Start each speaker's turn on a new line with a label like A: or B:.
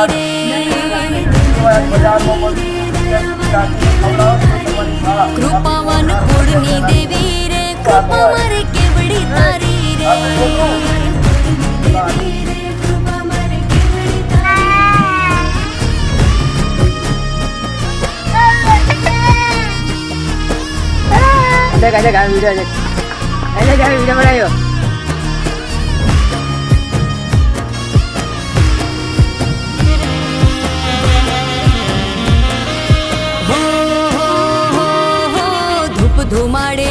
A: રે કૃપાવાન કુળની દેવી રે કૃપા મારે કેવડી તારી રે
B: देख वीडियो देख वीडियो बनायो
A: ધૂપ ધુમાડે